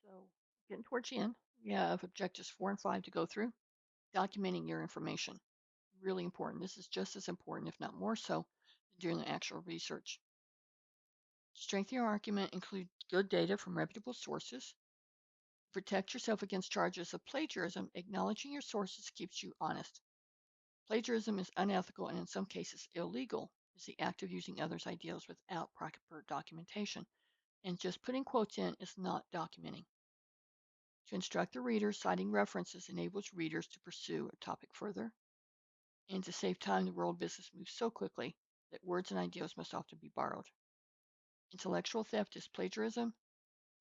So getting towards the end, we have objectives 4 and 5 to go through. Documenting your information. Really important. This is just as important, if not more so, than doing the actual research. Strengthen your argument, include good data from reputable sources. Protect yourself against charges of plagiarism. Acknowledging your sources keeps you honest. Plagiarism is unethical and in some cases illegal. It's the act of using others' ideas without proper documentation. And just putting quotes in is not documenting. To instruct the reader, citing references enables readers to pursue a topic further. And to save time, the world of business moves so quickly that words and ideas must often be borrowed. Intellectual theft is plagiarism.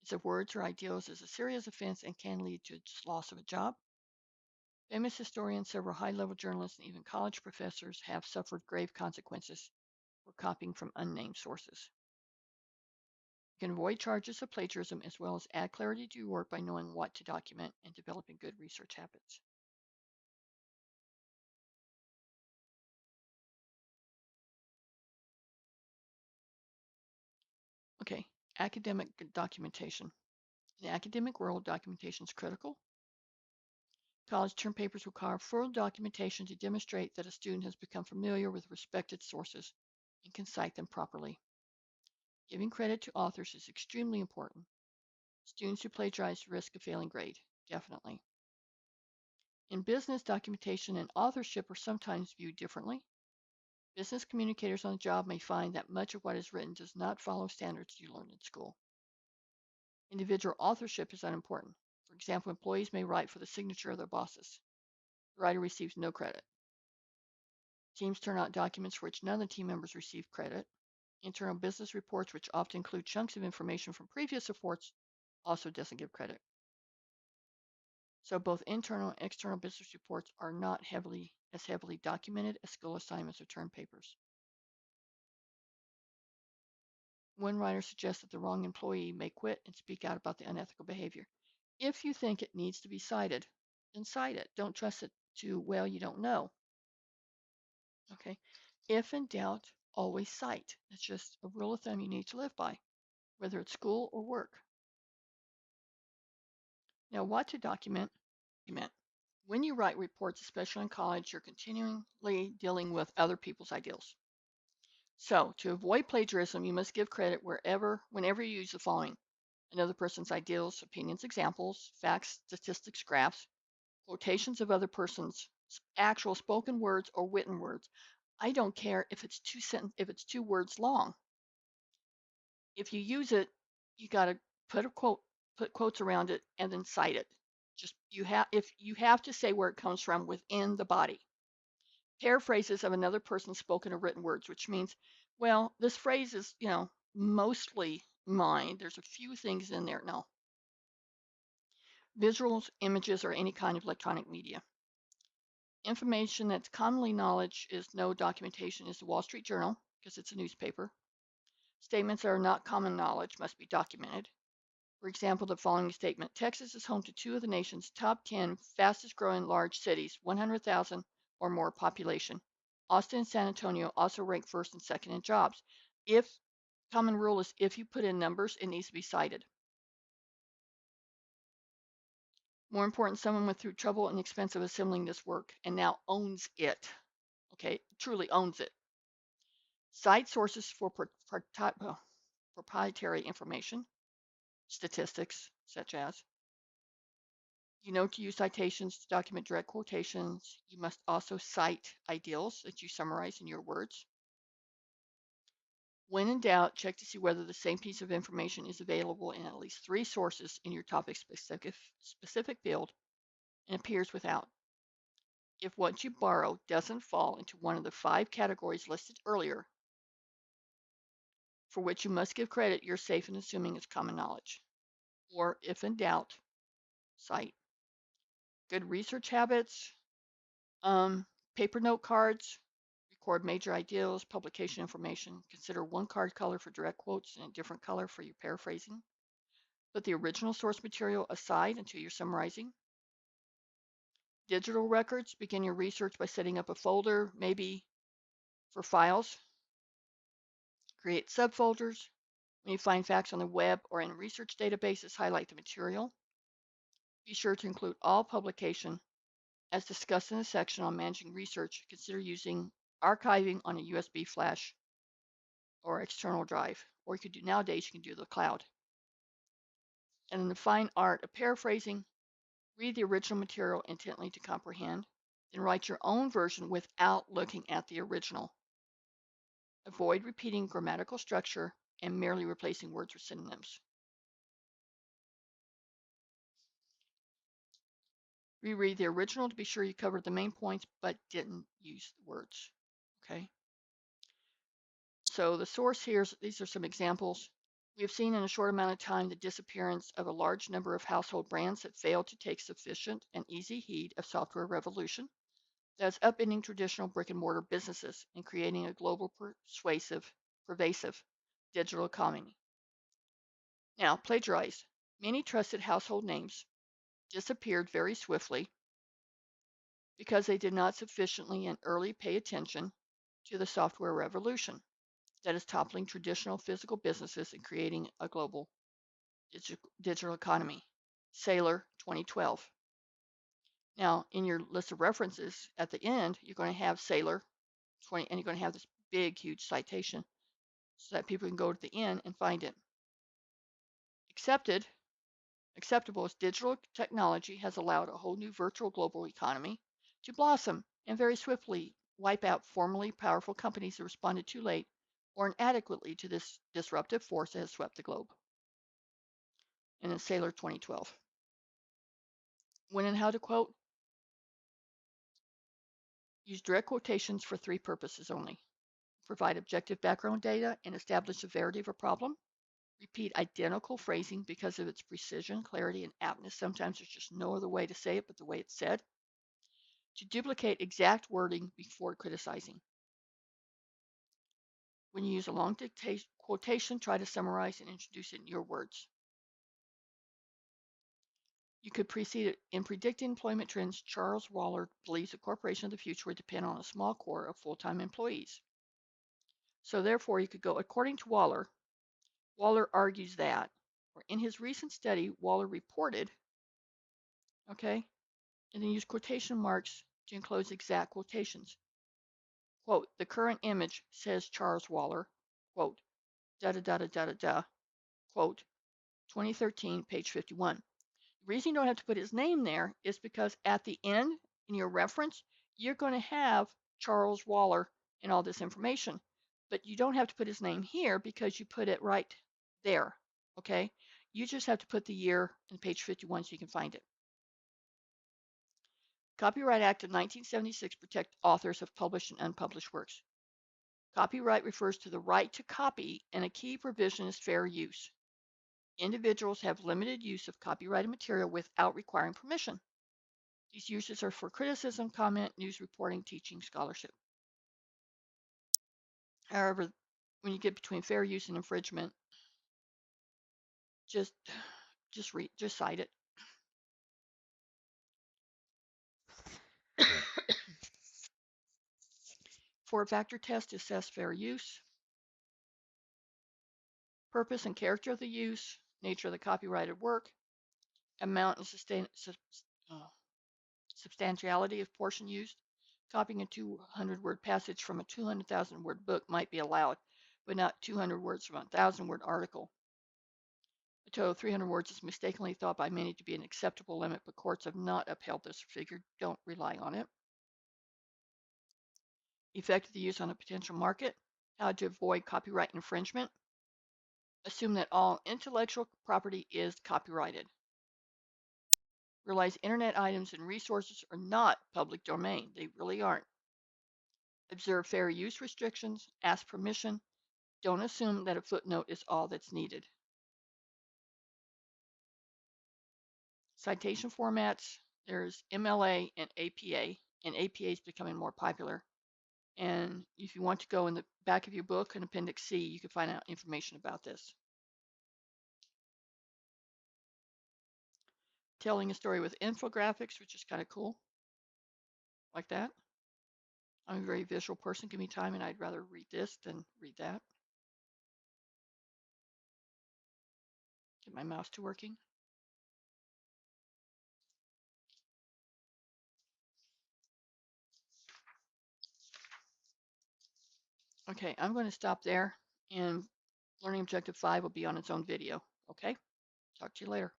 Use of words or ideals is a serious offense and can lead to loss of a job. Famous historians, several high-level journalists, and even college professors have suffered grave consequences for copying from unnamed sources. You can avoid charges of plagiarism as well as add clarity to your work by knowing what to document and developing good research habits. Okay, academic documentation. In the academic world, documentation is critical. College term papers require full documentation to demonstrate that a student has become familiar with respected sources and can cite them properly. Giving credit to authors is extremely important. Students who plagiarize risk a failing grade, definitely. In business, documentation and authorship are sometimes viewed differently. Business communicators on the job may find that much of what is written does not follow standards you learned in school. Individual authorship is unimportant. For example, employees may write for the signature of their bosses. The writer receives no credit. Teams turn out documents for which none of the team members receive credit. Internal business reports, which often include chunks of information from previous reports, also doesn't give credit. So both internal and external business reports are not as heavily documented as school assignments or term papers. One writer suggests that the wrong employee may quit and speak out about the unethical behavior. If you think it needs to be cited, then cite it. Don't trust it to, well, you don't know. Okay. If in doubt, always cite. It's just a rule of thumb you need to live by, whether it's school or work. Now, what to document? When you write reports, especially in college, you're continually dealing with other people's ideals. So, to avoid plagiarism, you must give credit whenever you use the following: another person's ideals, opinions, examples, facts, statistics, graphs, quotations of other person's actual spoken words or written words. I don't care if it's if it's 2 words long. If you use it, you got to put quotes around it, and then cite it. If you have to say where it comes from within the body. Paraphrases of another person's spoken or written words, which means, well, this phrase is, mostly mine. There's a few things in there. No. Visuals, images, or any kind of electronic media. Information that's commonly knowledge is no documentation is the Wall Street Journal, because it's a newspaper. Statements that are not common knowledge must be documented. For example, the following statement: Texas is home to 2 of the nation's top 10 fastest growing large cities, 100,000 or more population. Austin and San Antonio also rank first and second in jobs. If common rule is if you put in numbers, it needs to be cited. More important, someone went through trouble and expense of assembling this work and now owns it. Okay, truly owns it. Cite sources for proprietary information, statistics, such as. You know to use citations to document direct quotations. You must also cite ideals that you summarize in your words. When in doubt, check to see whether the same piece of information is available in at least 3 sources in your topic specific field and appears without. If what you borrow doesn't fall into one of the 5 categories listed earlier, for which you must give credit, you're safe in assuming it's common knowledge. Or if in doubt, cite. Good research habits, paper note cards, record major ideals, publication information. Consider one card color for direct quotes and a different color for your paraphrasing. Put the original source material aside until you're summarizing. Digital records, begin your research by setting up a folder, maybe for files. Create subfolders When you find facts on the web or in research databases, highlight the material. Be sure to include all publication. As discussed in the section on managing research, consider using archiving on a USB flash or external drive. Or you could do nowadays, you can do the cloud. And in the fine art of paraphrasing, read the original material intently to comprehend, then write your own version without looking at the original. Avoid repeating grammatical structure and merely replacing words with synonyms. Reread the original to be sure you covered the main points but didn't use the words. Okay. So the source here, these are some examples. We have seen in a short amount of time the disappearance of a large number of household brands that failed to take sufficient and easy heed of software revolution that's upending traditional brick and mortar businesses and creating a global pervasive digital economy. Now, plagiarize. Many trusted household names disappeared very swiftly because they did not sufficiently and early pay attention to the software revolution that is toppling traditional physical businesses and creating a global digital economy. Saylor 2012. Now, in your list of references at the end, you're going to have Saylor 20, and you're going to have this big, huge citation so that people can go to the end and find it. Acceptable as digital technology has allowed a whole new virtual global economy to blossom and very swiftly wipe out formerly powerful companies that responded too late or inadequately to this disruptive force that has swept the globe. And then Saylor 2012. When and how to quote, use direct quotations for three purposes only. Provide objective background data and establish the severity of a problem. Repeat identical phrasing because of its precision, clarity, and aptness. Sometimes there's just no other way to say it but the way it's said. To duplicate exact wording before criticizing. When you use a long quotation, try to summarize and introduce it in your words. You could precede it. In predicting employment trends, Charles Waller believes the corporation of the future would depend on a small core of full-time employees. So therefore, you could go, according to Waller, Waller argues that, or in his recent study, Waller reported, okay, and then use quotation marks to enclose exact quotations. Quote, the current image, says Charles Waller, quote, da da da da da da da, quote, 2013, page 51. The reason you don't have to put his name there is because at the end, in your reference, you're going to have Charles Waller and all this information. But you don't have to put his name here because you put it right there, okay? You just have to put the year in page 51 so you can find it. Copyright Act of 1976 protects authors of published and unpublished works. Copyright refers to the right to copy, and a key provision is fair use. Individuals have limited use of copyrighted material without requiring permission. These uses are for criticism, comment, news reporting, teaching, scholarship. However, when you get between fair use and infringement, just cite it. Four-factor test to assess fair use. Purpose and character of the use, nature of the copyrighted work, amount and substantiality of portion used. Copying a 200-word passage from a 200,000-word book might be allowed, but not 200 words from a 1,000-word article. A total of 300 words is mistakenly thought by many to be an acceptable limit, but courts have not upheld this figure. Don't rely on it. Effect of the use on a potential market. How to avoid copyright infringement. Assume that all intellectual property is copyrighted. Realize internet items and resources are not public domain. They really aren't. Observe fair use restrictions. Ask permission. Don't assume that a footnote is all that's needed. Citation formats. There's MLA and APA, and APA is becoming more popular. And if you want to go in the back of your book in Appendix C, you can find out information about this. Telling a story with infographics, which is kind of cool, like that. I'm a very visual person. Give me time, and I'd rather read this than read that. Get my mouse to working. Okay, I'm going to stop there, and Learning Objective 5 will be on its own video. Okay, talk to you later.